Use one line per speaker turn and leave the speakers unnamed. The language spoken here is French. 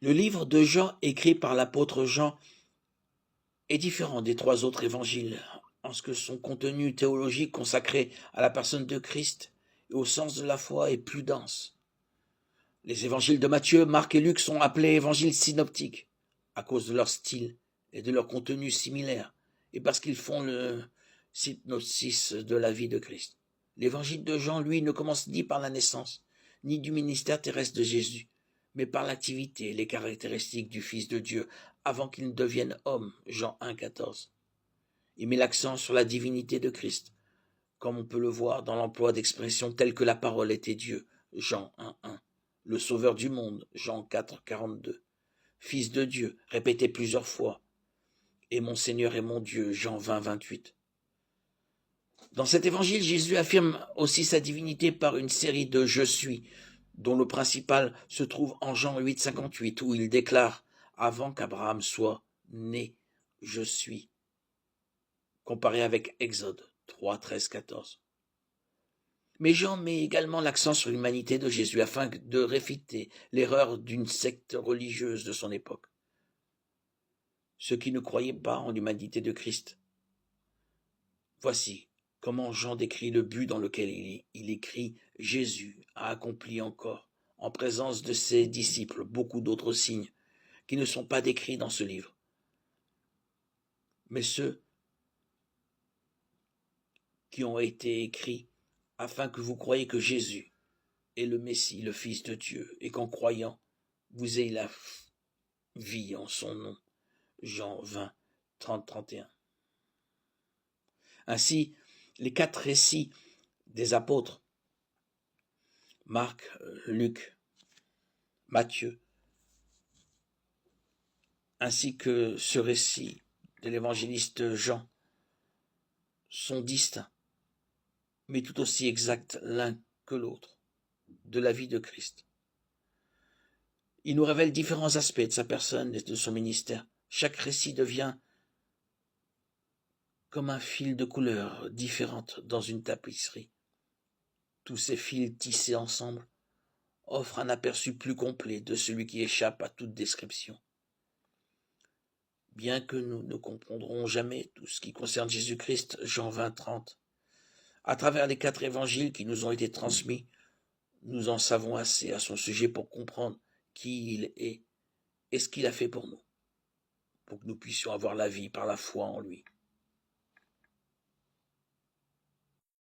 Le livre de Jean, écrit par l'apôtre Jean, est différent des 3 autres évangiles, en ce que son contenu théologique consacré à la personne de Christ et au sens de la foi est plus dense. Les évangiles de Matthieu, Marc et Luc sont appelés évangiles synoptiques, à cause de leur style et de leur contenu similaire, et parce qu'ils font le synopsis de la vie de Christ. L'évangile de Jean, lui, ne commence ni par la naissance, ni du ministère terrestre de Jésus, mais par l'activité et les caractéristiques du Fils de Dieu avant qu'il ne devienne homme, Jean 1, 14. Il met l'accent sur la divinité de Christ, comme on peut le voir dans l'emploi d'expressions telles que la parole était Dieu, Jean 1, 1. Le Sauveur du monde, Jean 4, 42. Fils de Dieu, répété plusieurs fois, et mon Seigneur et mon Dieu, Jean 20, 28. Dans cet évangile, Jésus affirme aussi sa divinité par une série de « je suis », dont le principal se trouve en Jean 8, 58, où il déclare « Avant qu'Abraham soit né, je suis », comparé avec Exode 3, 13, 14. Mais Jean met également l'accent sur l'humanité de Jésus afin de réfuter l'erreur d'une secte religieuse de son époque, ceux qui ne croyaient pas en l'humanité de Christ. Voici comment Jean décrit le but dans lequel il écrit « Jésus a accompli encore, en présence de ses disciples, beaucoup d'autres signes qui ne sont pas décrits dans ce livre. Mais ceux qui ont été écrits afin que vous croyiez que Jésus est le Messie, le Fils de Dieu, et qu'en croyant, vous ayez la vie en son nom. » Jean 20, 30, 31. Ainsi, les 4 récits des apôtres, Marc, Luc, Matthieu, ainsi que ce récit de l'évangéliste Jean, sont distincts, mais tout aussi exacts l'un que l'autre, de la vie de Christ. Il nous révèle différents aspects de sa personne et de son ministère. Chaque récit devient comme un fil de couleurs différentes dans une tapisserie. Tous ces fils tissés ensemble offrent un aperçu plus complet de celui qui échappe à toute description. Bien que nous ne comprendrons jamais tout ce qui concerne Jésus-Christ, Jean 20, 30, à travers les 4 évangiles qui nous ont été transmis, nous en savons assez à son sujet pour comprendre qui il est et ce qu'il a fait pour nous, pour que nous puissions avoir la vie par la foi en lui.